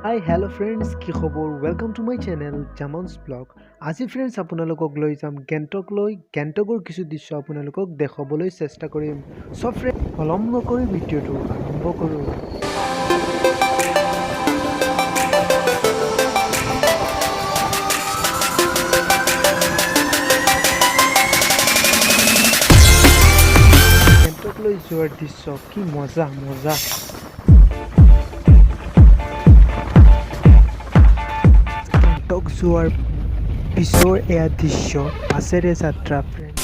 Hi, hello friends, কি খবৰ? Welcome to my channel, Jamon's Vlog. আজি friends আপোনালোকক লৈ যাম গেংটকৰ কিছু দৃশ্য আপোনালোকক দেখাবলৈ চেষ্টা কৰিম। So friends, পলম নকৰি ভিডিঅ'টো আৰম্ভ কৰোঁ। গেংটকলৈ যোৱাৰ দৃশ্য কি মজা। গেংটক যোৱাৰ পিছৰ এয়া দৃশ্য বাছেৰে যাত্ৰা ফ্ৰেণ্ড।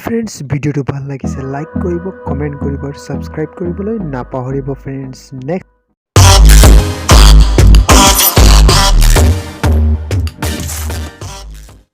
ফ্ৰেণ্ডছ ভিডিঅ'টো ভাল লাগিছে লাইক কৰিব, কমেণ্ট কৰিব আৰু ছাবস্ক্ৰাইব কৰিবলৈ নাপাহৰিব ফ্ৰেণ্ডছ। নেক্সট